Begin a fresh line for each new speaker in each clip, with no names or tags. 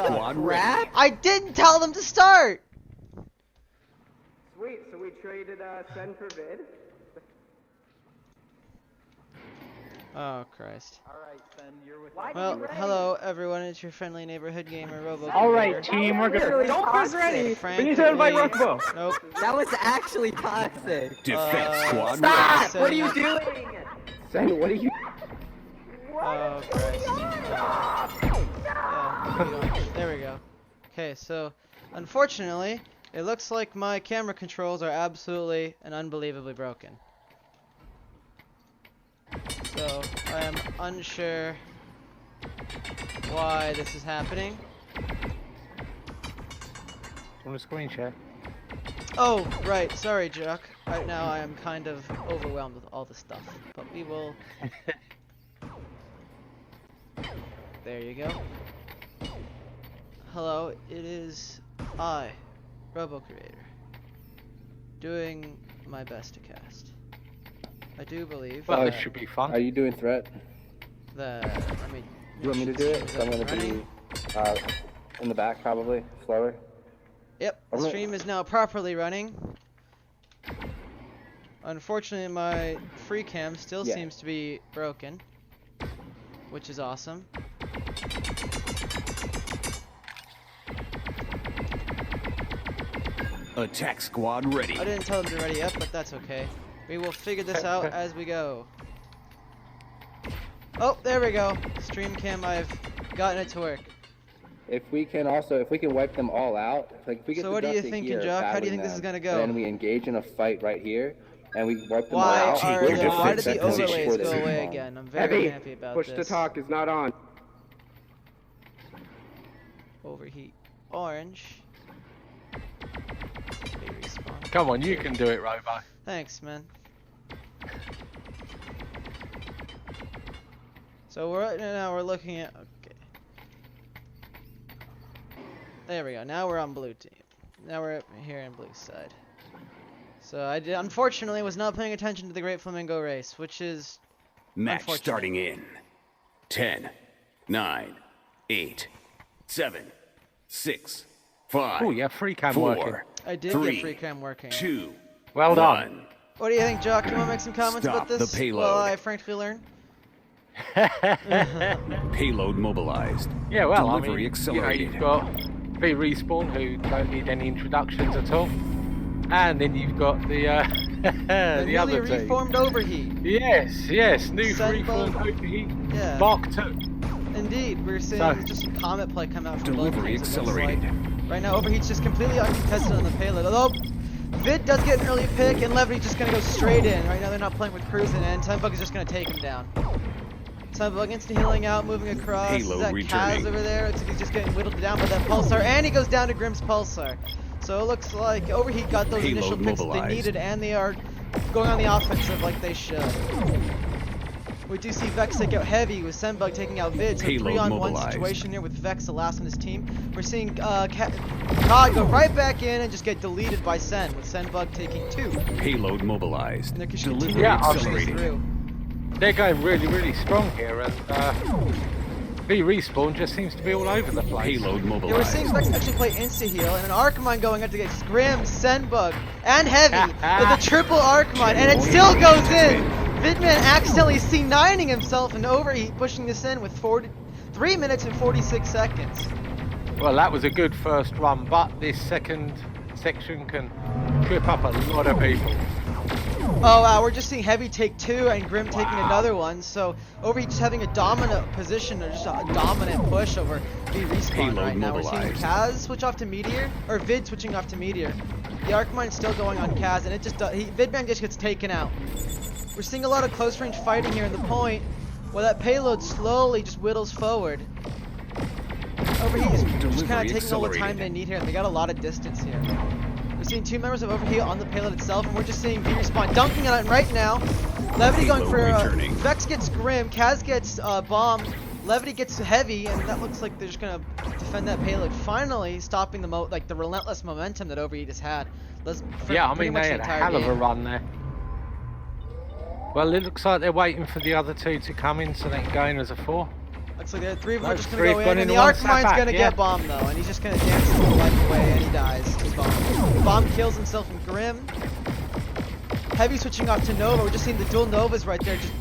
squad ready.
I didn't tell them to start!
Sweet, so we traded Sen for Vid.
Oh, Christ.
Alright, Sen, you're with
Well, hello everyone, it's your friendly neighborhood gamer, Robo.
Alright, team, we're gonna...
Don't press ready!
Frankly,
We need to invite Robo!
Nope.
That was actually toxic.
Defense squad
Stop!
Sen,
What are you doing?
Sen, what are you...
Oh, Christ. Yeah, there we go. Okay, so, unfortunately, it looks like my camera controls are absolutely and unbelievably broken. So, I am unsure why this is happening.
On a screen share.
Oh, right, sorry, Jock. Right now I am kind of overwhelmed with all the stuff. But we will... There you go. Hello, it is I, Robo Creator, doing my best to cast. I do believe
Well,
that
this should be fun.
Are you doing threat?
I mean,
You want me to do it? So I'm going to be in the back probably, slower.
Yep, the stream is now properly running. Unfortunately, my free cam still seems to be broken, which is awesome.
Attack squad ready.
I didn't tell them to ready up, but that's okay. We will figure this out as we go. Oh, there we go. Stream cam, I've gotten it to work.
If we can wipe them all out, like if we get
So
the
what do you
Dusty
think,
here
Jock? How do you think
battling
this is
them,
gonna go?
And we engage in a fight right here, and we wipe them
Why
all out.
are
Take your
why did the
defensive position
overlays
for
go
the
away
team.
again? I'm very happy about
Push
this.
to talk is not on.
Overheat. Orange. VRespawn.
Come on, you can do it, Robo.
Thanks, man. So right now we're looking at... Okay. There we go. Now we're on blue team. Now we're up here in blue side. So I unfortunately was not paying attention to the Great Flamingo race, which is
Match
unfortunate.
starting in 10, 9, 8, 7, 6, 5.
Oh, yeah, free cam
4,
working.
I did
3,
get free cam working.
2,
Well done.
1.
What do you think, Jock? Do you want to make some comments
Stop
about this?
the payload.
Well, I frankly learn.
Payload mobilized.
Yeah, well, I
Delivery
mean,
accelerated.
you've got VRespawn, who don't need any introductions at all. And then you've got the
The
the other
newly
team.
reformed Overheat.
Yes, new
Sunbug.
freeform Overheat.
Yeah.
Mark 2.
Indeed, we're seeing
So-
just some comet play come out from both
Delivery
teams, it looks
accelerated.
like. Right now, Overheat's just completely uncontested on the payload. Although, Vid does get an early pick, and Levity's just going to go straight in. Right now, they're not playing with cruising, and Sunbug is just going to take him down. Sunbug instant healing out, moving across.
Payload
Is that
returning.
Kaz over there? It's, he's just getting whittled down by that Pulsar, and he goes down to Grimm's Pulsar. So it looks like Overheat got those
Payload
initial picks that they
mobilized.
needed, and they are going on the offensive like they should. We do see Vex take out Heavy with Sunbug taking out Vid. So
Payload
3-on-1
mobilized.
situation here with Vex, the last on his team. We're seeing Cod go right back in and just get deleted by Sen, with Sunbug taking 2.
Payload mobilized.
And they're just
Delivery
continuing to push this
accelerated.
through.
They're going really, really strong here, and VRespawn just seems to be all over the place.
Payload
Yeah, we're
mobilized.
seeing Vex actually play insta-heal, and an Archmine going out to get Grim, Sunbug, and Heavy with a triple Archmine, and it still goes in! Vidman accidentally C9ing himself and Overheat pushing this in with 3 minutes and 46 seconds.
Well, that was a good first run, but this second section can trip up a lot of people.
Oh wow, we're just seeing Heavy take 2 and Grim taking another one, so Overheat just having a dominant position, or just a dominant push over VRespawn
Payload
right now. We're seeing
mobilized.
Kaz switch off to Meteor, or Vid switching off to Meteor. The Archmine is still going on Kaz, and it just Vidman just gets taken out. We're seeing a lot of close range fighting here in the point, where that payload slowly just whittles forward. Overheat is just kind of taking all the time they need here, and they got a lot of distance here. We're seeing 2 members of Overheat on the payload itself, and we're just seeing VRespawn dunking on it right now. Levity going for
returning.
Vex gets Grim, Kaz gets Bomb, Levity gets Heavy, and that looks like they're just gonna defend that payload. Finally, stopping the relentless momentum that Overheat has had.
Yeah, I mean, they had a hell of a run there. Well, it looks like they're waiting for the other two to come in so they can go in as a 4.
Looks like the three of them are
Those
just gonna
three
go
have
in,
gone
and the
into one
Arkmine's
snapback,
gonna
yeah.
get bombed though, and he's just gonna dance his little life away, and he dies. He's bombed. Bomb kills himself and Grim. Heavy switching off to Nova. We're just seeing the dual Novas right there, just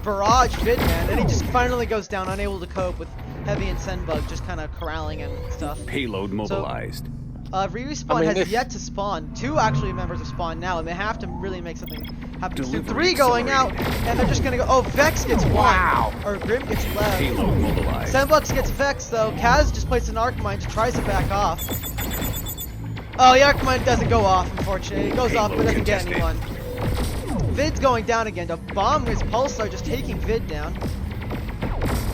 barrage Vidman, and he just finally goes down, unable to cope with Heavy and Senbug just kind of corralling him and stuff.
Payload mobilized.
VRespawn
I mean,
has
this-
yet to spawn. 2 actually members have spawned now, and they have to really make something happen soon.
Delivery
3 going out,
accelerated.
and they're just gonna go. Oh, Vex gets one.
Wow.
Or Grim gets left.
Payload mobilized.
Senbucks gets Vex though. Kaz just placed an Arc Mine, just tries to back off. Oh, the Arc Mine doesn't go off, unfortunately. It goes off, but doesn't get
Contested.
anyone. Vid's going down again. The bomb is Pulsar just taking Vid down.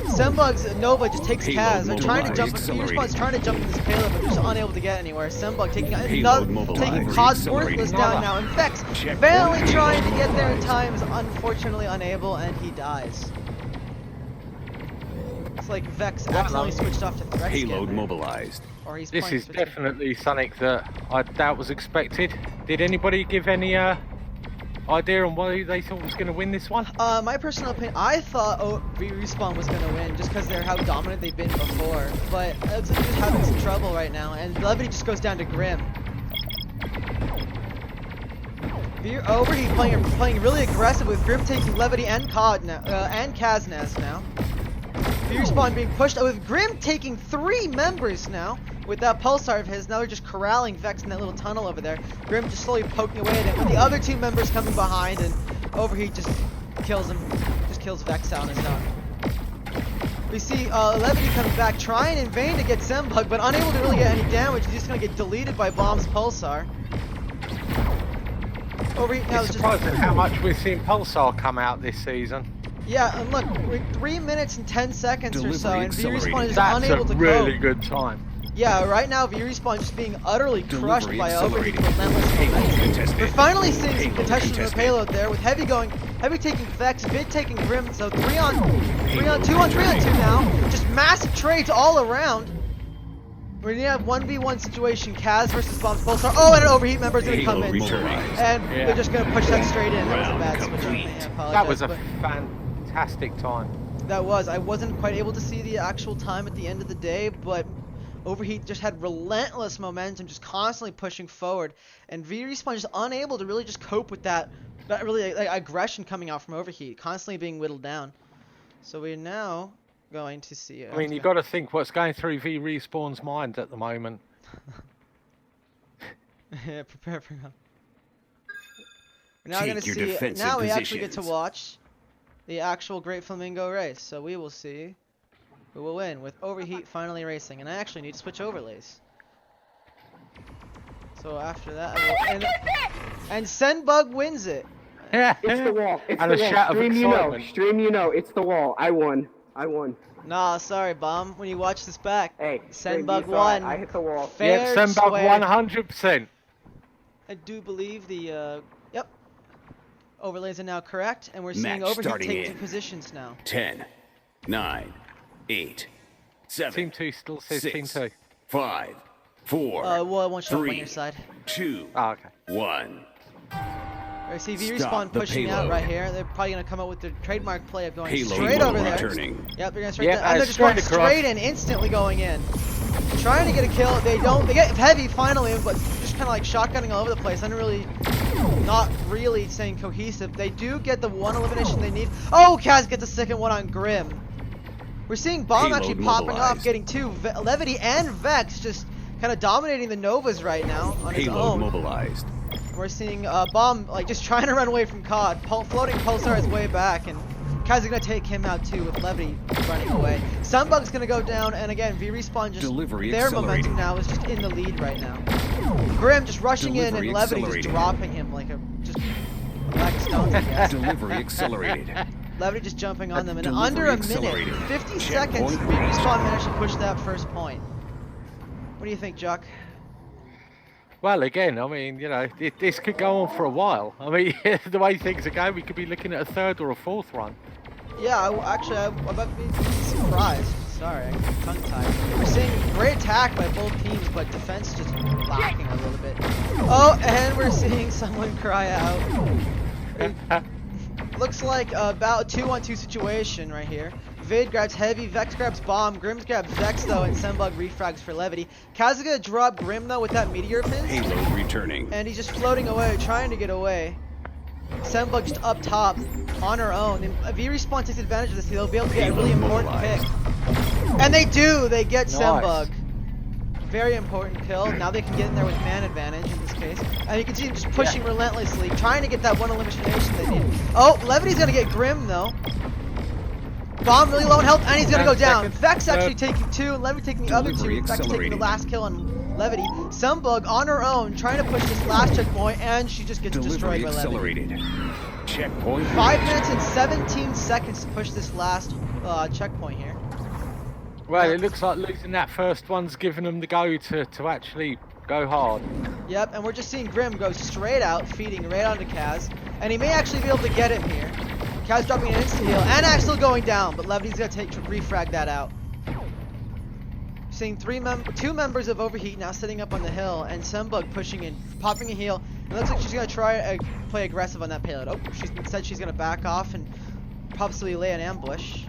Senbug's Nova just takes
Payload
Kaz. They're trying to jump.
mobilized.
VRespawn's trying to jump in this payload, but they're just unable to get anywhere. Senbug taking
Payload mobilized.
taking Cod's
Accelerating.
Worthless down now, and Vex
Checkpoint
barely trying to
payload
get there in
mobilized.
time is unfortunately unable, and he dies. It's like Vex accidentally switched off to threat scan
Payload
there.
mobilized.
Or he's
This
playing
is
switching.
definitely something that I doubt was expected. Did anybody give any idea on why they thought was going to win this one?
My personal opinion, I thought VRespawn was gonna win just because they're how dominant they've been before. But it's just having some trouble right now, and Levity just goes down to Grim. Overheat playing really aggressive with Grim taking Levity and Cod now, and Kaznaz now. VRespawn being pushed with Grim taking 3 members now. With that Pulsar of his, now they're just corralling Vex in that little tunnel over there. Grim just slowly poking away at him, with the other 2 members coming behind, and Overheat just kills him, just kills Vex out on his own. We see Levity coming back, trying in vain to get Senbug, but unable to really get any damage. He's just gonna get deleted by Bomb's Pulsar. Overheat now is
It's
just
surprising how much we've seen Pulsar come out this season.
yeah, and look, we're 3 minutes and 10 seconds or so,
Delivery
and VRespawn is
accelerated.
just
That's
unable
a
to
really
cope.
good time.
Yeah, right now VRespawn just being utterly crushed
Delivery
by Overheat
accelerated.
relentless
Payload
momentum.
contested.
We're finally seeing some
Payload
contention of the
contested.
payload there, with Heavy taking Vex, Vid taking Grim, so 3 on 2 on 2 now. Just massive trades all around. We're gonna have 1v1 situation, Kaz versus Bomb's Pulsar. Oh, and an Overheat member is gonna come
Payload
in.
mobilized.
And
Yeah.
they're just gonna push that straight in. That was a
Round
bad switch.
complete.
I apologize,
That was a
but
fantastic time.
that was. I wasn't quite able to see the actual time at the end of the day, but Overheat just had relentless momentum, just constantly pushing forward, and VRespawn just unable to really just cope with that really like aggression coming out from Overheat, constantly being whittled down. So we're now going to see.
I mean, you got to think what's going through VRespawn's mind at the moment.
Yeah, prepare for him. We're now
Take
going to
your
see.
defensive
Now we actually get to
positions.
watch the actual Great Flamingo race. So we will see who will win with Overheat finally racing. And I actually need to switch overlays. So after that, and Senbug wins it.
It's the wall. It's
And
the
a
wall.
shout of
Stream, you know.
excitement.
Stream, you know. It's the wall. I won. I won.
Nah, sorry, Bomb. When you watch this back,
Hey, Stream,
Senbug
you saw it.
won.
I hit the wall.
Fair
Yep,
and
Senbug
square.
100%.
I do believe the yep. Overlays are now correct, and we're seeing
Match
Overheat
starting
take 2
in.
positions now.
10, 9, 8, 7,
Team 2 still says Team
6,
2.
5, 4,
Well, I won't show up on
3,
your side.
2,
Oh, okay.
1.
I see
Stop
VRespawn
the
pushing out
payload.
right here. They're probably gonna come up with their trademark play of going
Payload
straight over there.
returning.
Yep, they're gonna straight
Yep,
down, and they're just going
straight across.
straight in, instantly going in. Trying to get a kill. They don't. They get Heavy finally, but just kind of like shotgunning all over the place. Not really staying cohesive. They do get the 1 elimination they need. Oh, Kaz gets a second one on Grim. We're seeing Bomb
Payload
actually popping off,
mobilized.
getting 2. Levity and Vex just kind of dominating the Novas right now on his
Payload
own.
mobilized.
We're seeing Bomb like just trying to run away from Cod. Floating Pulsar is way back, and Kaz is gonna take him out too with Levity running away. Sunbug's gonna go down, and again VRespawn just
Delivery
their
accelerated.
momentum now is just in the lead right now. Grim just rushing in,
Delivery
and Levity just
accelerated.
dropping him like a like a stone. I guess.
Delivery accelerated.
Levity just jumping on them in
Delivery
under a minute,
accelerated.
50
Checkpoint
seconds.
reached.
VRespawn managed to push that first point. What do you think, Jock?
Well, again, I mean, you know, this could go on for a while. I mean, the way things are going, we could be looking at a 3rd or a 4th run.
Yeah, I'm about to be surprised. Sorry, I got tongue-tied. We're seeing great attack by both teams, but defense just lacking a little bit. Oh, and we're seeing someone cry out. Looks like about a 2-on-2 situation right here. Vid grabs Heavy, Vex grabs Bomb, Grims grabs Vex though, and Sembug refrags for Levity. Kaz is gonna drop Grim though with that meteor of his.
Payload returning.
And he's just floating away, trying to get away. Sembug just up top, on her own. And VRespawn takes advantage of this. They'll be able to get a really important pick. And they do! They get
Nice.
Sembug. Very important kill. Now they can get in there with man advantage in this case. And you can see him just pushing relentlessly, trying to get that one elimination they need. Oh, Levity's gonna get Grim though. Bomb really low in health, and he's gonna go down. Vex actually taking 2, and Levity taking the other 2. Vex taking the last kill on Levity. Sembug on her own, trying to push this last checkpoint, and she just gets destroyed by Levity.
Accelerated. Checkpoint.
5 minutes and 17 seconds to push this last checkpoint here.
Well, it looks like losing that first one's giving them the go to actually go hard.
Yep, and we're just seeing Grim go straight out, feeding right onto Kaz, and he may actually be able to get him here. Kaz dropping an insta heal, and Axel going down, but Levity's gonna refrag that out. Seeing 2 members of Overheat now sitting up on the hill, and Sembug pushing in, popping a heal. It looks like she's gonna try play aggressive on that payload. Oh, instead she's gonna back off and possibly lay an ambush.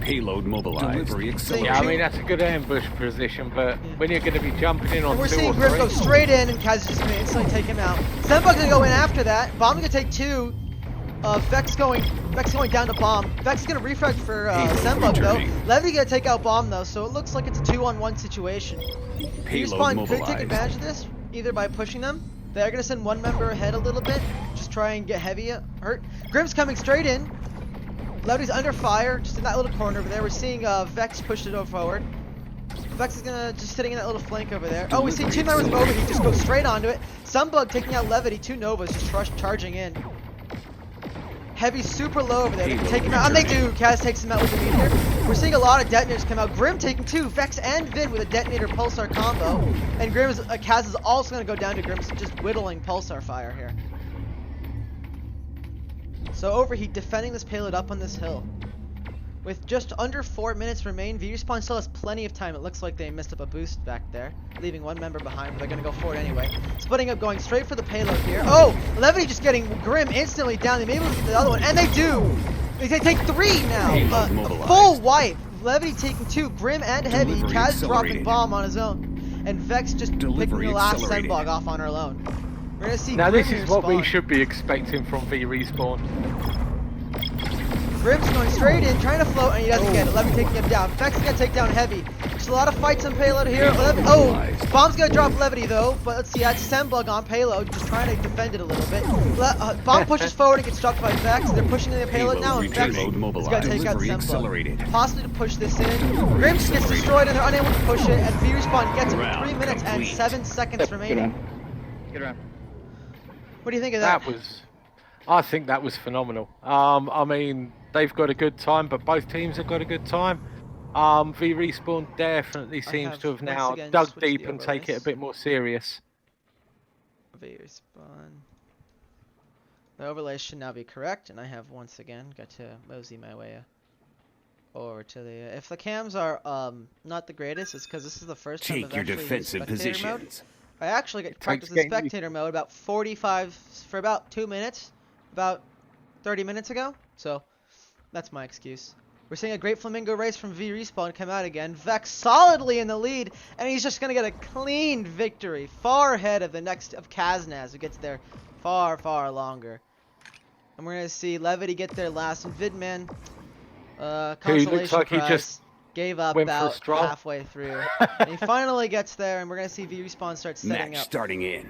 Payload mobilized. Delivery accelerated.
Yeah, I mean that's a good ambush position, but when you're going to be jumping in on
And we're
2
seeing
or
Grim
3,
go straight in, and Kaz is just gonna instantly take him out. Sembug's gonna go in after that. Bomb's gonna take 2. Vex going down to Bomb. Vex is gonna refrag for Sembug though. Levity gonna take out Bomb though, so it looks like it's a 2-on-1 situation. VRespawn could take advantage of this, either by pushing them. They're gonna send 1 member ahead a little bit, just try and get Heavy hurt. Grim's coming straight in. Levity's under fire, just in that little corner over there. We're seeing Vex push it over forward. Vex is gonna just sitting in that little flank over there. Oh, we see 2 members of Overheat just go straight onto it. Sembug taking out Levity, 2 Novas just charging in. Heavy super low over there. They can take him out, and they do. Kaz takes him out with a meteor. We're seeing a lot of detonators come out. Grim taking 2, Vex and Vid with a detonator pulsar combo. And Kaz is also gonna go down to Grim's just whittling pulsar fire here. So Overheat defending this payload up on this hill. With just under 4 minutes remain, VRespawn still has plenty of time. It looks like they missed up a boost back there, leaving 1 member behind, but they're gonna go forward anyway. Splitting up, going straight for the payload here. Oh, Levity just getting Grim instantly down. They may be able to get the other one, and they do! They take 3 now! A full wipe! Levity taking 2, Grim and Heavy. Kaz dropping Bomb on his own. And Vex just picking the last Sembug off on her alone. We're gonna see
now
Grim
this is what we
spawn.
should be expecting from VRespawn.
Grim's going straight in, trying to float, and he doesn't get it. Levity taking him down. Vex is gonna take down Heavy. There's a lot of fights on payload here. Bomb's gonna drop Levity though, but let's see, that's Sembug on payload, just trying to defend it a little bit. Bomb pushes forward and gets struck by Vex. They're pushing the payload now, and Vex is gonna take out Sembug. Possibly to push this in. Grim gets destroyed, and they're unable to push it, and VRespawn gets it with 3 minutes and 7 seconds remaining.
Good round.
What do you think of that?
I think that was phenomenal. I mean, they've got a good time, but both teams have got a good time. VRespawn definitely seems to have now dug deep and take it a bit more serious.
VRespawn. The overlays should now be correct, and I have once again got to mosey my way over to the. If the cams are not the greatest, it's because this is the first time I've actually used spectator mode. I actually got to practice the spectator mode about 2 minutes, about 30 minutes ago. So that's my excuse. We're seeing a great Flamingo race from VRespawn come out again. Vex solidly in the lead, and he's just gonna get a clean victory, far ahead of the next of Kaznaz, who gets there far, far longer. And we're gonna see Levity get there last, and Vidman, consolation prize, gave up about halfway through. And he finally gets there, and we're gonna see VRespawn start setting up.
Starting in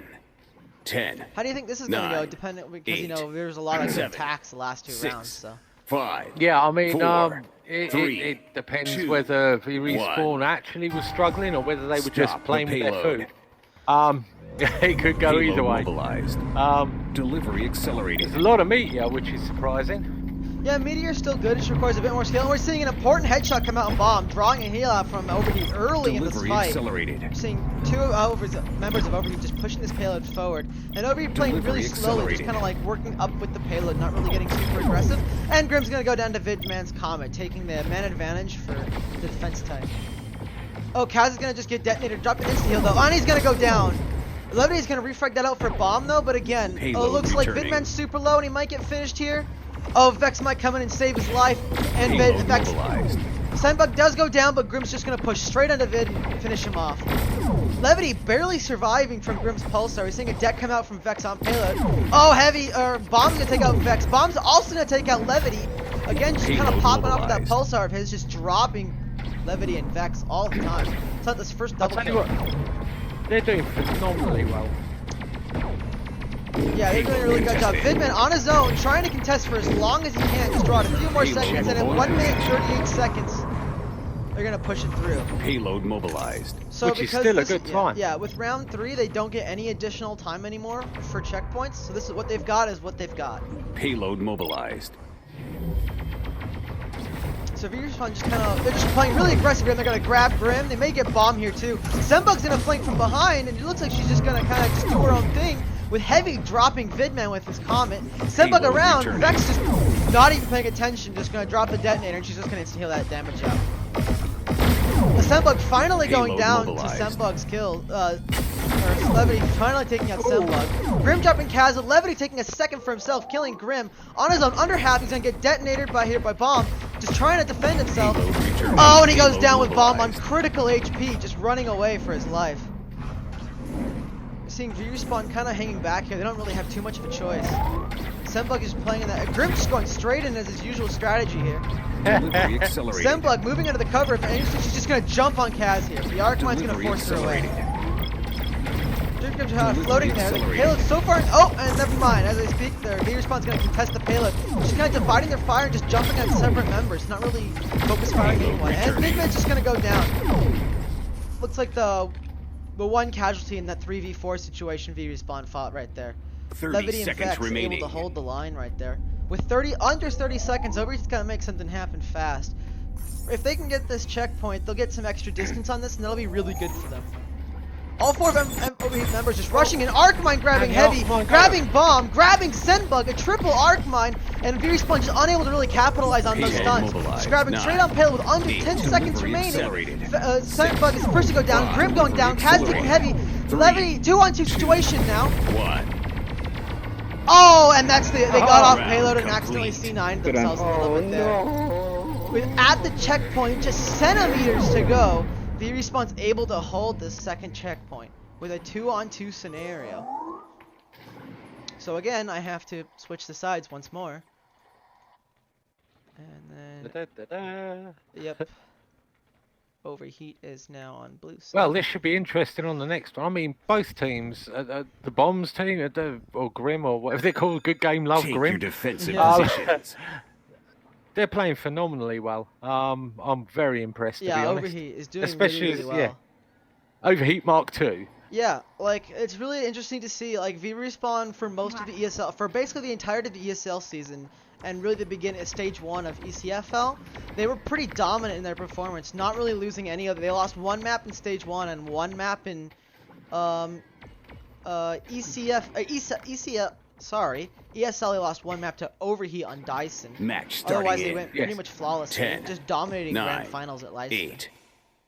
10.
How do you think this is gonna go? Dependent, because you know there's a lot of attacks the last 2 rounds. So
5.
Yeah, I mean,
4,
it depends
2,
whether VRespawn actually was struggling or whether they were just playing with their food. It could go either way.
Delivery accelerated.
There's a lot of meteor, which is surprising.
Yeah, Meteor's still good. It just requires a bit more skill. And we're seeing an important headshot come out on Bomb, drawing a heal out from Overheat early in this fight.
Accelerated.
We're seeing 2 members of Overheat just pushing this payload forward. And Overheat playing really slowly, just kind of like working up with the payload, not really getting super aggressive. And Grim's going to go down to Vidman's Comet, taking the man advantage for the defense type. Oh, Kaz is going to just get detonated, drop an insta-heal though, and he's going to go down. Levity's going to refrag that out for Bomb though, but again, it looks like Vidman's super low and he might get finished here. Oh, Vex might come in and save his life. And
Payload
Vex,
mobilized.
Sandbug does go down, but Grim's just gonna push straight onto Vid and finish him off. Levity barely surviving from Grim's Pulsar. We're seeing a deck come out from Vex on payload. Oh, Bomb's gonna take out Vex. Bomb's also gonna take out Levity. Again, just kind of
Payload
popping off with that
mobilized.
Pulsar of his, just dropping Levity and Vex all the time. It's not this first
I'll
double
tell you
kill.
what, they're doing phenomenally well.
Yeah, they're doing a really good job. Vidman on his own, trying to contest for as long as he can. Just draw it a few more seconds, and in 1 minute 38 seconds, they're gonna push it through.
Payload mobilized.
So
Which is
because
still a
this-
good time.
Yeah, with round 3, they don't get any additional time anymore for checkpoints. So this is what they've got. Is what they've got.
Payload mobilized.
So VRespawn just kind of, they're just playing really aggressive here, and they're gonna grab Grim. They may get Bomb here too. Zenbug's gonna flank from behind, and it looks like she's just gonna kind of just do her own thing. With Heavy dropping Vidman with his Comet. Zenbug
Payload
around,
returning.
Vex just not even paying attention, just gonna drop the detonator, and she's just gonna heal that damage out. Zenbug finally going
Payload
down
mobilized.
to Zenbug's kill. Or Levity finally taking out Zenbug. Grim dropping Kaz, Levity taking a second for himself, killing Grim. On his own under half, he's gonna get detonated by Bomb, just trying to defend himself.
Payload returning.
Oh, and he goes
Payload
down with Bomb on
mobilized.
critical HP, just running away for his life. We're seeing VRespawn kind of hanging back here. They don't really have too much of a choice. Zenbug is playing in that. Grim just going straight in as his usual strategy here.
Delivery accelerated.
Zenbug moving into the cover. If anything, she's just gonna jump on Kaz here. The Arcmine's gonna
Delivery
force her away.
accelerated.
Drift floating there. The
accelerated.
payload so far. Oh, and never mind. As I speak, their VRespawn's gonna contest the payload. Just kind of dividing their fire and just jumping on separate members. Not really focus firing
Payload
anyone. And
returning.
Bigman's just gonna go down. Looks like the one casualty in that 3v4 situation VRespawn fought right there.
30
Levity and
seconds
Vex
remaining.
able to hold the line right there. With under 30 seconds, Overheat's gotta make something happen fast. If they can get this checkpoint, they'll get some extra distance on this, and that'll be really good for them. All 4 of Overheat members just rushing in. Arcmine grabbing
And
Heavy,
Arcmine
grabbing Bomb, grabbing Zenbug, a triple Arcmine, and VRespawn just unable to really capitalize on those
Payload
stunts.
mobilized.
Just grabbing straight on payload with under 10 seconds
Delivery
remaining.
accelerated.
Zenbug is the first to go down,
5,
Grim going down, Kaz taking Heavy,
3,
Levity, 2-on-2 situation now.
1.
Oh, and that's they got off
round
payload and
complete.
accidentally C9'd
Good
themselves a little
Oh
bit there.
no!
With at the checkpoint, just centimeters to go, VRespawn's able to hold this second checkpoint with a 2-on-2 scenario. So again, I have to switch the sides once more. And then,
Da-da-da-da.
yep. Overheat is now on blue side.
Well, this should be interesting on the next one. I mean, both teams, the Bombs team, or Grim, or whatever they're called, Good Game Love
Take your
Grim,
defensive
Yeah.
positions.
they're playing phenomenally well. I'm very impressed, to be
yeah,
honest.
Overheat is doing
Especially
really, really
as-
well.
yeah. Overheat Mark II.
Yeah, like it's really interesting to see like VRespawn for most of the ESL, for basically the entirety of the ESL season, and really the beginning of stage 1 of ECFL, they were pretty dominant in their performance, not really losing any other. They lost 1 map in stage 1 and 1 map in ESL. They lost 1 map to Overheat on Dyson.
Match starting
Otherwise, they
in
went pretty
Yes.
much flawlessly,
10,
just dominating
9,
grand finals at Leicester.
8,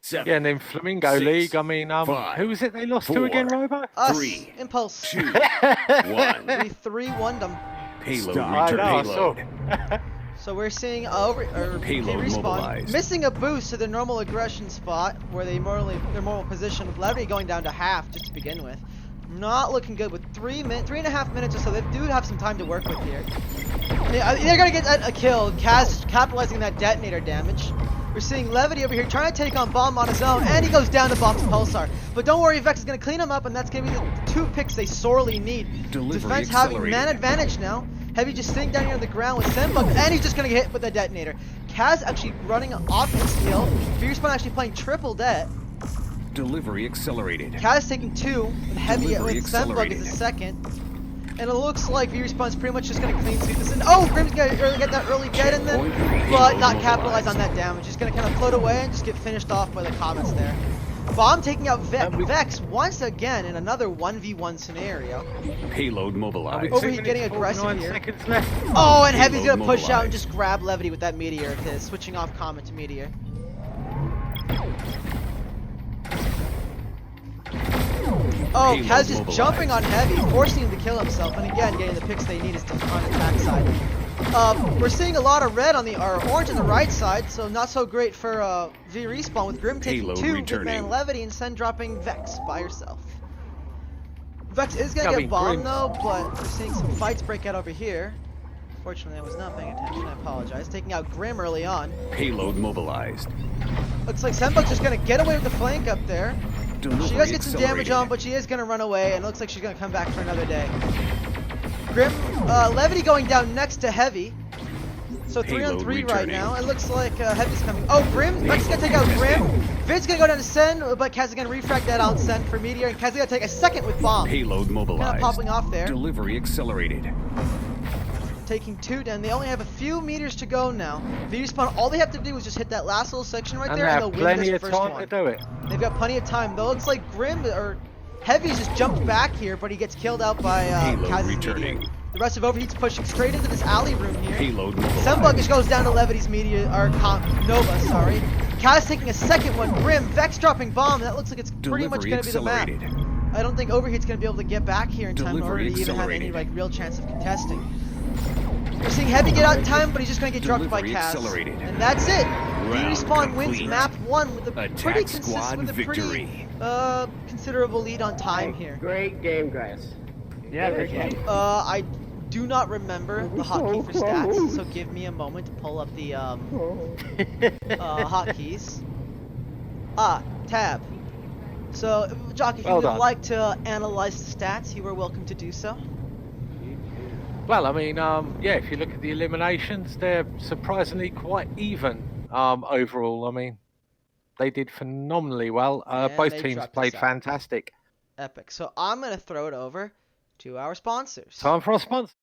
7,
Yeah, and then Flamingo
6,
League. I mean,
5,
who was it they lost to again,
4,
Robo?
Us,
3,
Impulse.
2, 1.
We 3-1'd them.
Payload
I
return.
know, I saw.
Payload.
So we're seeing
Payload
VRespawn
mobilized.
missing a boost to their normal aggression spot where their normal position, with Levity going down to half just to begin with. Not looking good with 3.5 minutes or so. They do have some time to work with here. They're gonna get a kill. Kaz capitalizing on that detonator damage. We're seeing Levity over here trying to take on Bomb on his own, and he goes down to Bomb's Pulsar. But don't worry, Vex is gonna clean him up, and that's gonna be the 2 picks they sorely need.
Delivery
Defense having
accelerated.
man advantage now. Heavy just sitting down here on the ground with Zenbug, and he's just gonna get hit with the detonator. Kaz actually running off his heal. VRespawn actually playing triple det.
Delivery accelerated.
Kaz taking 2 with Heavy
Delivery
with Zenbug as
accelerated.
the second. And it looks like VRespawn's pretty much just gonna clean sweep this in. Oh, Grim's gonna get that early dead in there,
Checkpoint
but not
mobilized.
capitalize on that damage. Just gonna kind of float away and just get finished off by the Comets there. Bomb taking out Vex once again in another 1v1 scenario.
Payload mobilized.
Overheat getting aggressive
49
here.
seconds left.
Oh, and Heavy's
Payload
gonna push out and
mobilized.
just grab Levity with that Meteor of his, switching off Comet to Meteor. Oh,
Payload
Kaz just
mobilized.
jumping on Heavy, forcing him to kill himself, and again, getting the picks they need is on attack side. We're seeing a lot of red on the, or orange on the right side, so not so great for VRespawn with Grim taking
Payload
2,
returning.
Vidman and Levity, and Sen dropping Vex by herself. Vex is gonna
Yeah, I
get
mean,
bombed
Grim's-
though, but we're seeing some fights break out over here. Fortunately, I was not paying attention. I apologize. Taking out Grim early on.
Payload mobilized.
Looks like Senbug's just gonna get away with the flank up there.
Delivery
She does get some damage
accelerated.
on, but she is gonna run away, and it looks like she's gonna come back for another day. Grim, Levity going down next to Heavy. So 3 on
Payload
3 right
returning.
now. It looks like Heavy's coming. Oh, Grim! Vex is gonna take out Grim. Vid's gonna go down to Sen, but Kaz is gonna refrag that out Sen for Meteor, and Kaz is gonna take a second with Bomb.
Payload mobilized.
Kinda popping off there.
Delivery accelerated.
Taking 2 down. They only have a few meters to go now. VRespawn, all they have to do is just hit that last little section right
And
there,
they
and
have
they'll win
plenty
this
of
first
time
one.
to do it.
They've got plenty of time. Though looks like Grim or Heavy's just jumped back here, but he gets killed out by
Payload
Kaz's
returning.
Meteor. The rest of Overheat's pushing straight into this alley room here.
Payload mobilized.
Sunbug just goes down to Levity's Meteor, or Nova, sorry. Kaz taking a second one. Grim, Vex dropping Bomb. That looks like it's pretty much
Delivery
going to be the map.
accelerated.
I don't think Overheat's going to be able to get back here in time in order
Delivery
to even have any
accelerated.
real chance of contesting. We're seeing Heavy get out in time, but he's just going to get dropped by
Delivery
Kaz.
accelerated.
And that's it.
Round
VRespawn wins
complete.
map 1 with a
Attack
pretty
squad
consistent, with a pretty
victory.
considerable lead on time here.
Great game, guys.
Yeah, great game.
I do not remember the hotkey for stats, so give me a moment to pull up the hotkeys. Tab. So, Jock, if you
Well
would
done.
like to analyze the stats, you are welcome to do so.
Well, I mean, yeah, if you look at the eliminations, they're surprisingly quite even overall. I mean, they did phenomenally well.
And
Both
they
teams
dropped
played
us out.
fantastic.
Epic. So I'm going to throw it over to our sponsors.
Time for our sponsor.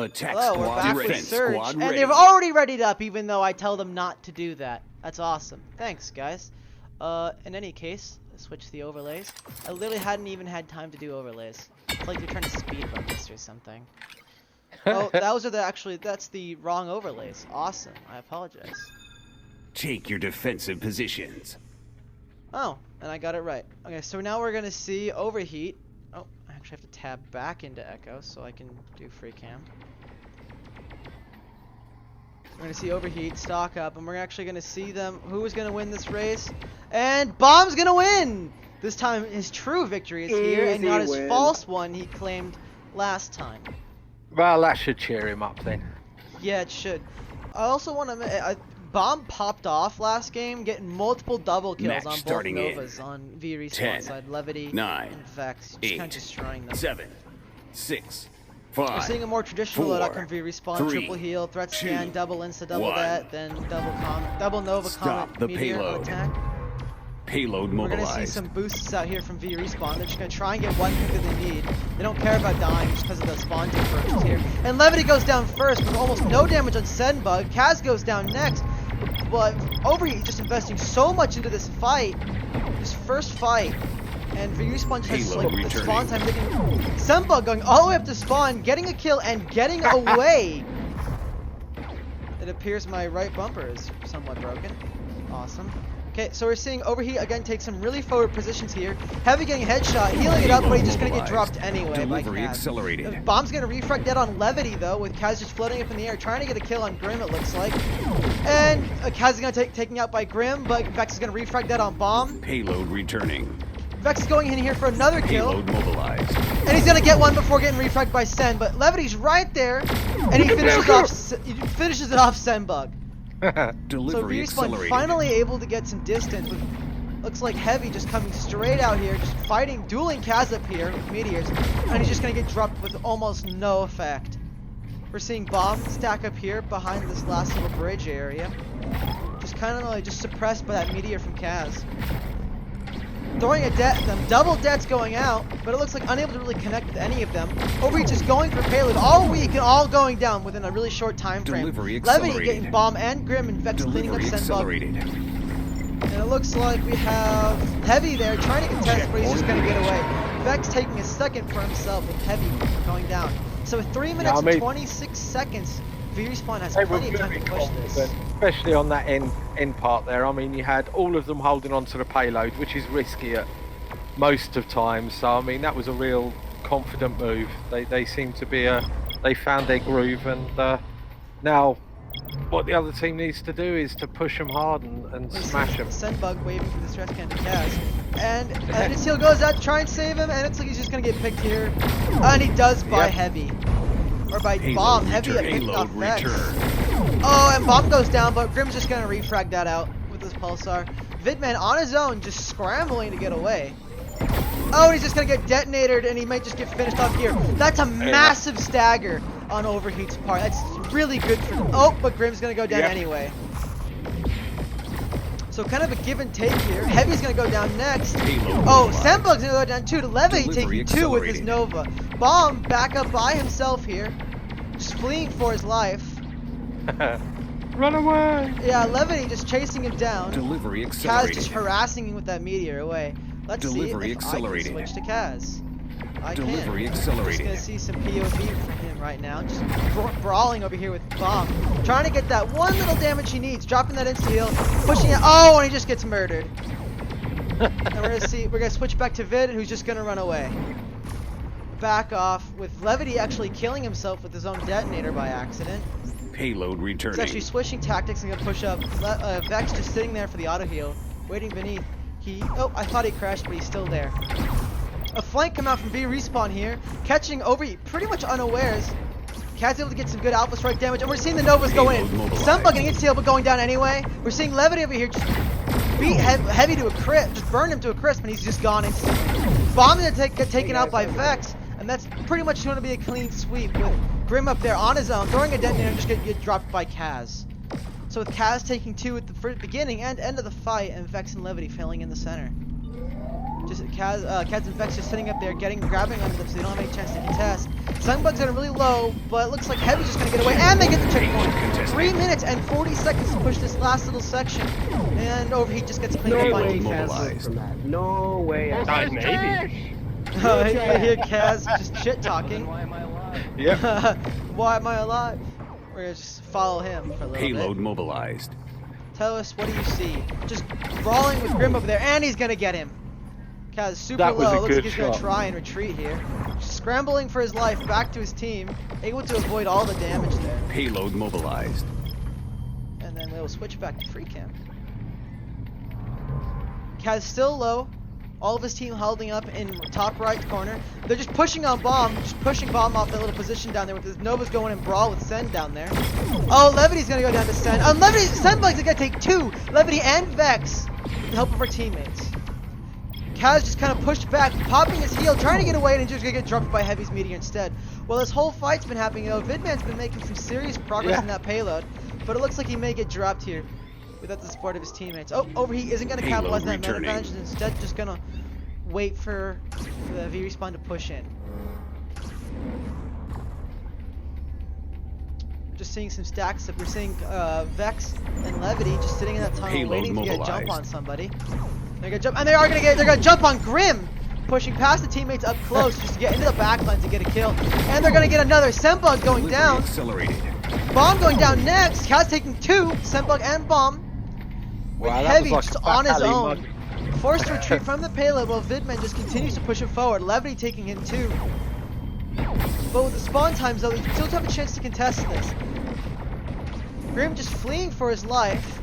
Attack
Hello, we're back
squad,
with
defense
Surge,
squad
and
ready.
they've already readied up, even though I tell them not to do that. That's awesome. Thanks, guys. In any case, let's switch to the overlays. I literally hadn't even had time to do overlays. It's like they're trying to speed run this or something. Oh, those are that's the wrong overlays. Awesome. I apologize.
Take your defensive positions.
Oh, and I got it right. Okay, so now we're gonna see Overheat. Oh, I actually have to tab back into Echo so I can do free cam. We're gonna see Overheat stock up, and we're actually gonna see them. Who is gonna win this race? And Bomb's gonna win. This time, his true victory is here, and not his
win.
false one he claimed last time.
Well, that should cheer him up then.
Yeah, it should. I also want to. Bomb popped off last game, getting multiple double kills
Match
on both
starting in
Novas on VRespawn
10,
side, Levity
9,
and Vex, just
8,
kind of destroying them.
7, 6,
We're
5,
seeing a more traditional
4,
loadout on VRespawn,
3,
triple heal, threat
2,
scan, double insta, double
1.
that, then double Nova
Stop
Comet
the
Meteor on
payload.
attack.
Payload
We're gonna see
mobilized.
some boosts out here from VRespawn. They're just gonna try and get one pick that they need. They don't care about dying just because of the spawn approaches here. And Levity goes down first with almost no damage on Senbug. Kaz goes down next. But Overheat just investing so much into this fight, this first fight, and VRespawn just has
Payload
like the
returning.
spawn time. Senbug going all the way up to spawn, getting a kill and getting away. It appears my right bumper is somewhat broken. Awesome. Okay, so we're seeing Overheat again take some really forward positions here. Heavy getting headshot, healing it up, but he's just gonna get dropped anyway by
Delivery
Kaz.
accelerated.
Bomb's gonna refrag dead on Levity though, with Kaz just floating up in the air, trying to get a kill on Grim, it looks like. And Kaz is gonna taken out by Grim, but Vex is gonna refrag dead on Bomb.
Payload returning.
Vex is going in here for another kill,
Payload mobilized.
and he's gonna get one before getting refragged by Sen. But Levity's right there, and he finishes it off Senbug. So
Delivery
VRespawn
accelerated.
finally able to get some distance with, looks like Heavy just coming straight out here, just fighting, dueling Kaz up here with meteors, and he's just gonna get dropped with almost no effect. We're seeing Bomb stack up here behind this last little bridge area, just kind of like just suppressed by that meteor from Kaz. Throwing a det at them, double dets going out, but it looks like unable to really connect with any of them. Overheat just going for payload all week and all going down within a really short time frame.
Delivery
Levity
accelerated.
getting Bomb and Grim and Vex cleaning up
Delivery
Senbug.
accelerated.
And it looks like we have Heavy there trying to contest, but he's just going to get away. Vex taking a second for himself with Heavy going down. So with 3 minutes and 26 seconds, VRespawn has
They were
plenty of time
very
to push this.
confident, especially on that end part there. I mean, you had all of them holding on to the payload, which is risky at most of times. So I mean, that was a real confident move. They seem to be they found their groove, and now what the other team needs to do is to push them hard and smash them.
Senbug waving for the stress can to Kaz. And his heal goes out to try and save him, and it looks like he's just going to get picked here. And he does by Heavy. Or by Bomb. Heavy at picking off Vex. Oh, and Bomb goes down, but Grim's just going to refrag that out with his Pulsar. Vidman on his own, just scrambling to get away. Oh, he's just going to get detonated, and he might just get finished off here. That's a massive stagger on Overheat's part. That's really good for them. Oh, but Grim's going to go down anyway. So kind of a give and take here. Heavy's going to go down next. Oh, Senbug's going to go down too. To Levity taking 2 with his Nova. Bomb back up by himself here. Just fleeing for his life.
Run away!
Yeah, Levity just chasing him down.
Delivery
Kaz
accelerated.
just harassing him with that meteor away. Let's
Delivery
see if
accelerated.
I can switch to Kaz. I
Delivery
can.
accelerated.
Just gonna see some POV from him right now. Just brawling over here with Bomb. Trying to get that one little damage he needs. Dropping that insta heal. Pushing it. Oh, and he just gets murdered. And we're gonna switch back to Vid, who's just gonna run away. Back off with Levity actually killing himself with his own detonator by accident.
Payload returning.
He's actually switching tactics and gonna push up. Vex just sitting there for the auto heal, waiting beneath. Oh, I thought he crashed, but he's still there. A flank come out from VRespawn here, catching Overheat pretty much unawares. Kaz able to get some good alpha strike damage, and we're seeing the Novas go in. Senbug getting insta-heal, but going down anyway. We're seeing Levity over here just beat Heavy to a crisp, just burn him to a crisp, and he's just gone instantly. Bomb gonna get taken out by Vex, and that's pretty much going to be a clean sweep with Grim up there on his own, throwing a detonator and just get dropped by Kaz. So with Kaz taking 2 at the beginning and end of the fight, and Vex and Levity filling in the center. Just Kaz and Vex just sitting up there, grabbing onto them so they don't have any chance to contest. Sunbug's getting really low, but it looks like Heavy's just gonna get away, and they get the checkpoint. 3 minutes and 40 seconds to push this last little section, and Overheat just gets cleaned up
No
by
way,
Kaz.
Kaz from that. No way.
Maybe.
Oh, I hear Kaz just shit talking.
Why am I alive?
Yep.
Why am I alive? We're gonna just follow him for a little
Payload
bit.
mobilized.
Tell us, what do you see? Just brawling with Grim over there, and he's gonna get him. Kaz super
That was
low.
a
Looks
good
like he's gonna
shot.
try and retreat here. Scrambling for his life back to his team, able to avoid all the damage there.
Payload mobilized.
And then we'll switch back to free cam. Kaz still low. All of his team holding up in top right corner. They're just pushing on Bomb, just pushing Bomb off that little position down there with his Nova's going in brawl with Sen down there. Oh, Levity's gonna go down to Sen. Senbug's gonna take 2. Levity and Vex with the help of our teammates. Kaz just kind of pushed back, popping his heel, trying to get away, and just gonna get dropped by Heavy's meteor instead. Well, this whole fight's been happening, though. Vidman's been making some serious progress in that payload, but it looks like he may get dropped here without the support of his teammates. Oh, Overheat isn't gonna capitalize on that meta
returning.
advantage, and instead just gonna wait for the VRespawn to push in. Just seeing some stacks up. We're seeing Vex and Levity just sitting in that tunnel
Payload
waiting to get a jump
mobilized.
on somebody. They're gonna jump, and they're gonna jump on Grim, pushing past the teammates up close just to get into the backline to get a kill. And they're gonna get another Senbug going
Delivery
down.
accelerated.
Bomb going down next. Kaz taking 2, Senbug and Bomb. With
Wow, that was
Heavy
like
just
a
on his
alley
own.
mug.
Forced to retreat from the payload while Vidman just continues to push him forward. Levity taking him 2. But with the spawn times though, they still have a chance to contest this. Grim just fleeing for his life.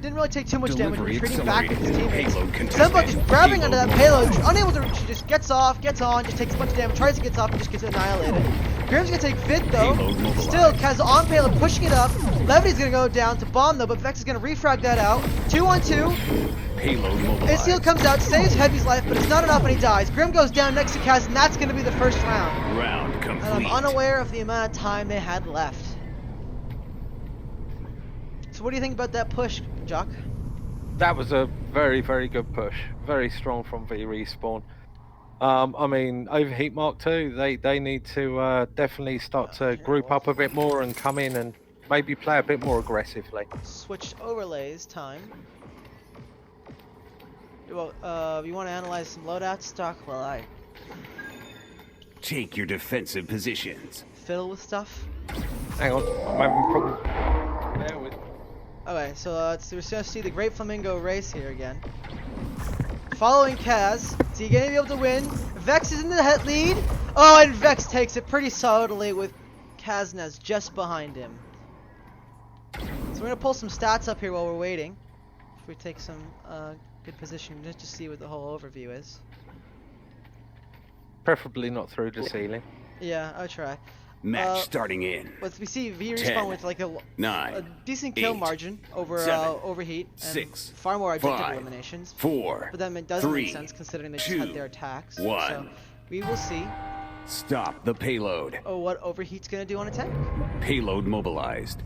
Didn't really take too much damage,
Delivery
retreating back with his
accelerated.
teammates.
Payload contested.
Senbug just grabbing onto that payload,
mobilized.
unable to reach, just gets off, gets on, just takes a bunch of damage, tries to get off, and just gets annihilated. Grim's gonna take Vid though.
Payload mobilized.
Still, Kaz on payload, pushing it up. Levity's gonna go down to Bomb though, but Vex is gonna refrag that out. 2 on 2.
Payload mobilized.
His seal comes out, saves Heavy's life, but it's not enough and he dies. Grim goes down next to Kaz, and that's gonna be the first round.
Round
And I'm
complete.
unaware of the amount of time they had left. So what do you think about that push, Jock?
That was a very, very good push. Very strong from VRespawn. I mean, Overheat Mark II, they need to definitely start to group up a bit more and come in and maybe play a bit more aggressively.
Switched overlays time. Well, you want to analyze some loadout stock while I
Take your defensive positions.
fiddle with stuff?
Hang on, I'm having problems. Bear with.
Okay, so we're gonna see the Great Flamingo race here again. Following Kaz, is he gonna be able to win? Vex is in the head lead. Oh, and Vex takes it pretty solidly with Kaznaz just behind him. So we're gonna pull some stats up here while we're waiting. If we take some good position just to see what the whole overview is.
Preferably not through the ceiling.
Yeah, I'll try.
Match starting in.
We see VRespawn
10,
with like a
9,
decent kill
8,
margin over
7,
Overheat and
6,
far more objective
5,
eliminations.
4,
But then it doesn't
3,
make sense considering they just
2,
had their attacks.
1.
So we will see
Stop the payload.
what Overheat's gonna do on attack.
Payload mobilized.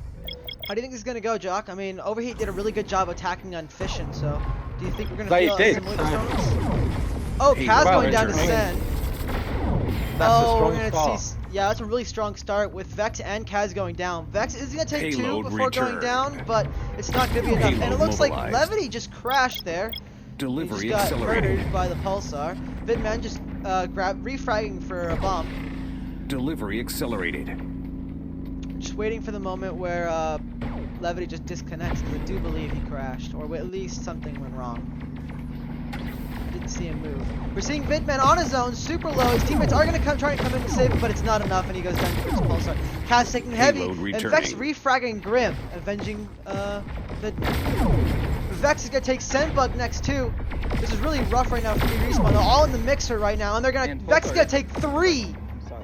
How do you think this is gonna go, Jock? I mean, Overheat did a really good job attacking on Fission, so do you think we're gonna
They
feel
did.
similar performance? Oh,
Hey,
Kaz
well,
going down to
interesting.
Sen.
That's a
We're
strong
gonna
start.
see. Yeah, that's a really strong start with Vex and Kaz going down. Vex is gonna take 2
Payload
before going
return.
down, but it's not gonna be enough. And it
Payload
looks like
mobilized.
Levity just crashed there.
Delivery
He just got
accelerated.
murdered by the pulsar. Vidman just refragging for a bomb.
Delivery accelerated.
Just waiting for the moment where Levity just disconnects, because I do believe he crashed, or at least something went wrong. Didn't see him move. We're seeing Vidman on his own, super low. His teammates are going to try and come in and save him, but it's not enough, and he goes down to his pulsar. Kaz taking heavy,
Payload
and
returning.
Vex refragging Grim, avenging Vidman. Vex is going to take Senbug next too. This is really rough right now for VRespawn. They're all in the mixer right now, and they're going to. Vex is going to take 3.
Sorry.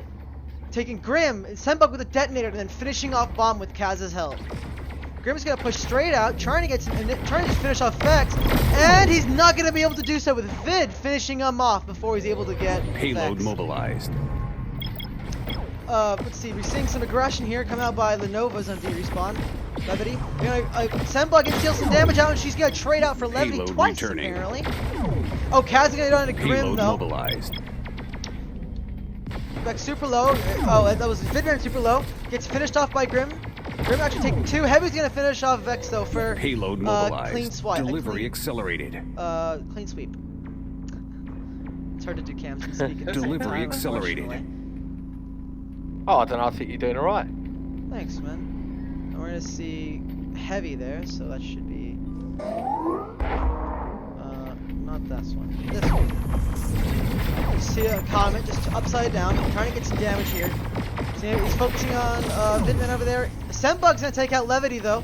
Taking Grim, and Senbug with a detonator, and then finishing off Bomb with Kaz's help. Grim's gonna push straight out, trying to just finish off Vex, and he's not gonna be able to do so with Vid finishing him off before he's able to get
Payload
Vex.
mobilized.
Let's see, we're seeing some aggression here come out by Lenovo's on VRespawn. Levity. Senbug can deal some damage out, and she's gonna trade out for Levity
Payload
twice
returning.
apparently. Oh, Kaz is gonna go into Grim
Payload
though.
mobilized.
Vex super low. Oh, that was Vidman super low. Gets finished off by Grim. Grim actually taking 2. Heavy's gonna finish off Vex though for
Payload mobilized.
clean swipe.
Delivery accelerated.
Clean sweep. It's hard to do cams and speak. At the same
Delivery
time,
accelerated.
unfortunately.
Oh, I don't know. I think you're doing all right.
Thanks, man. And we're gonna see Heavy there, so that should be not this one. This one. You see a Comet just upside down, trying to get some damage here. See, he's focusing on Vidman over there. Sembug's gonna take out Levity though.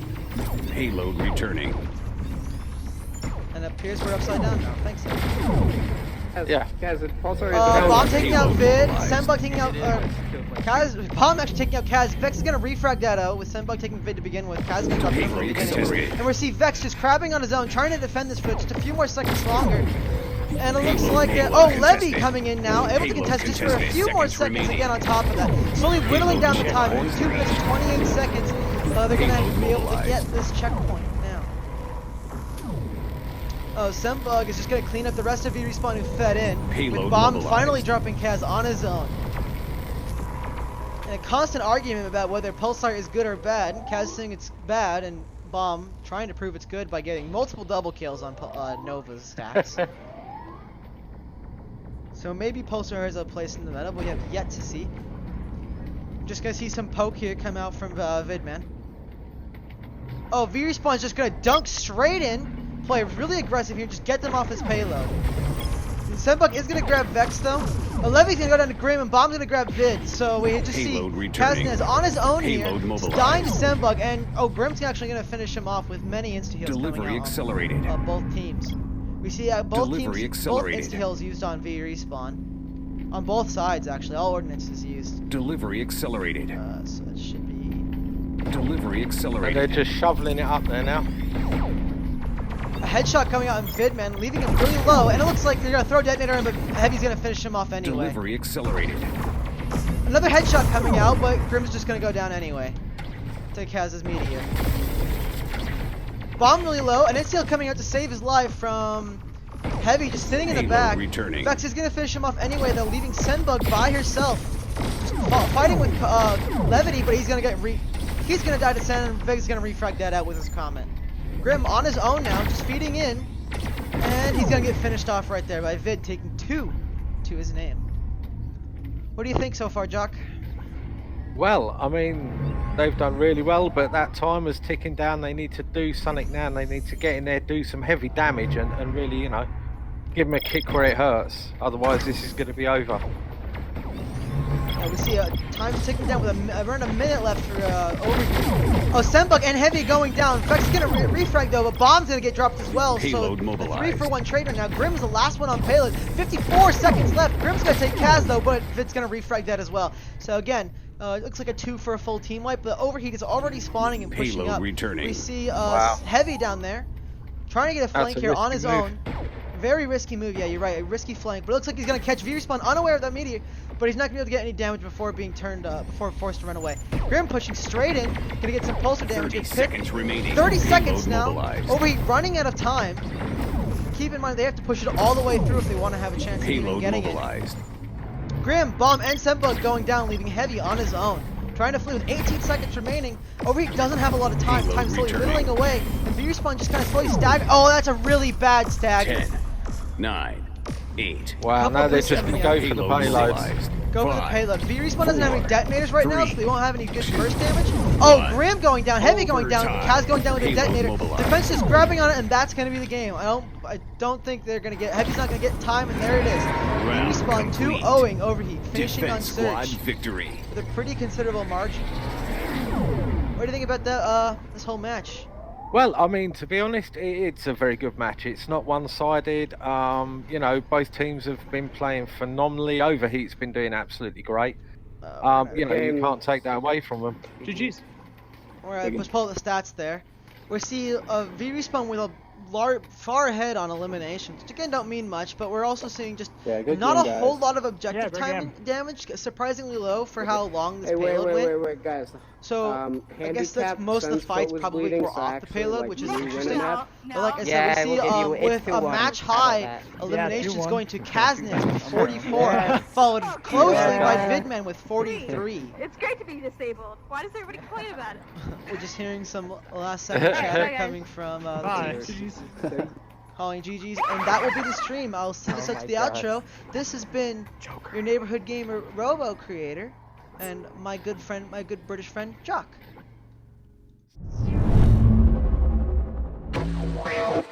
Payload returning.
And it appears we're upside down now. Thanks, sir.
Yeah.
Guys, the pulsar is
Bomb taking out Vid,
mobilized.
Sembug taking out Kaz, Bomb actually taking out Kaz. Vex is gonna refrag that out with Sembug taking Vid to begin with. Kaz is gonna drop Vid from the beginning. And we see Vex just crabbing on his own, trying to defend this for just a few more seconds longer. And it looks like Levy coming in now, able to contest just for a few more seconds again on top of that. Slowly whittling down the time, 2 minutes and 28 seconds. They're gonna be able to get this checkpoint now. Oh, Sembug is just gonna clean up the rest of VRespawn who fed in.
Payload
With Bomb
mobilized.
finally dropping Kaz on his own. And a constant argument about whether Pulsar is good or bad. Kaz saying it's bad, and Bomb trying to prove it's good by getting multiple double kills on Nova's stacks. So maybe Pulsar has a place in the meta, but we have yet to see. Just gonna see some poke here come out from Vidman. Oh, VRespawn's just gonna dunk straight in. Play really aggressive here, just get them off his payload. Sembug is gonna grab Vex though. Levy's gonna go down to Grim and Bomb's gonna grab Vid. So we just
Payload
see
returning.
Kazan is on his own
Payload
here, just
mobilized.
dying to Sembug, and Grim's actually gonna finish him off with many insta-heals coming
Delivery
out
accelerated.
on both teams. We see both
Delivery
teams,
accelerated.
both insta-heals used on VRespawn. On both sides actually, all ordnances used.
Delivery accelerated.
So it should be...
Delivery
And they're
accelerated.
just shoveling it up there now.
A headshot coming out on Vidman, leaving him really low, and it looks like they're gonna throw detonator in, but Heavy's gonna finish him off anyway.
Delivery accelerated.
Another headshot coming out, but Grim's just gonna go down anyway. Take Kaz's meteor. Bomb really low, and NCL coming out to save his life from Heavy, just sitting in the
Payload
back.
returning.
Vex is gonna finish him off anyway, though, leaving Sembug by herself, just fighting with Levity, but he's gonna he's gonna die to Sen, and Vex is gonna refrag that out with his comment. Grim on his own now, just feeding in, and he's gonna get finished off right there by Vid taking 2 to his name. What do you think so far, Jock?
Well, I mean, they've done really well, but that time is ticking down. They need to do something now, and they need to get in there, do some heavy damage, and really, you know, give them a kick where it hurts. Otherwise, this is going to be over.
We see time's ticking down with around a minute left for Overheat. Oh, Sembug and Heavy going down. Vex is gonna refrag though, but Bomb's gonna get dropped as well.
Payload
so
mobilized.
3-for-1 trade right now. Grim's the last one on payload. 54 seconds left. Grim's gonna take Kaz though, but Vid's gonna refrag that as well. So again, it looks like a 2 for a full team wipe, but Overheat is already spawning and pushing
Payload
up.
returning.
We see
Wow.
Heavy down there, trying to get a
That's
flank
a
here on
risky
his
move.
own. Very risky move, yeah, you're right, a risky flank. But it looks like he's gonna catch VRespawn unaware of that meteor, but he's not gonna be able to get any damage before being turned, before forced to run away. Grim pushing straight in, gonna get some pulsar damage.
30
Gets hit.
seconds remaining.
30
Payload
seconds now.
mobilized.
Overheat running out of time. Keep in mind they have to push it all the way through if they want to have a chance of even
Payload
getting
mobilized.
it. Grim, Bomb, and Sembug going down, leaving Heavy on his own. Trying to flee with 18 seconds remaining. Overheat doesn't have a lot of time.
Payload
Time slowly
returning.
whittling away. And VRespawn just kind of slowly stagger. Oh, that's a really bad stagger.
10, 9, 8.
Wow,
Couple
now they're
of
just going to go for the
Payload
payloads.
mobilized.
Go for the
5,
payload. VRespawn doesn't have any
4,
detonators right now, so
3,
they won't have any good burst damage. Oh,
1.
Grim going down, Heavy going down,
Overtime.
Kaz going down with a
Payload
detonator.
mobilized.
Defense is grabbing on it, and that's going to be the game. I don't think they're going to get. Heavy's not going to get time, and there it is.
Round
VRespawn
complete.
2-0ing Overheat, finishing
Defense
on
squad
Surge
victory.
with a pretty considerable margin. What do you think about this whole match?
Well, I mean, to be honest, it's a very good match. It's not one-sided. You know, both teams have been playing phenomenally. Overheat's been doing absolutely great. You know, you can't take that away from them.
GG's.
Alright, let's pull up the stats there. We see VRespawn with a far ahead on eliminations, which again don't mean much, but we're also seeing just
Yeah, good
not
game,
a whole
guys.
lot of objective
great
timing damage, surprisingly low for how long this
Hey,
payload went.
wait, guys.
So I guess that's
handicap,
most of the
Sun's
fights
foot was
probably
bleeding,
were
so
off the
actually,
payload,
like,
which is
you win
interesting.
enough.
But like I
Yeah,
said, we
we'll
see
give you- it's
with a
2-1.
match
How about
high
that?
eliminations
2-1.
going to Kaznitz with 44,
Yes.
followed closely by
Yeah.
Vidman with 43.
It's great to be disabled. Why does everybody complain about it?
We're just hearing some last second chatter
Bye.
coming from the
Bye.
viewers. Calling GG's, and that will be the stream. I'll send this
Oh
out to
my
the
God.
outro. This has been your neighborhood gamer Robo Creator, and my good friend, my good British friend Jock.
Real.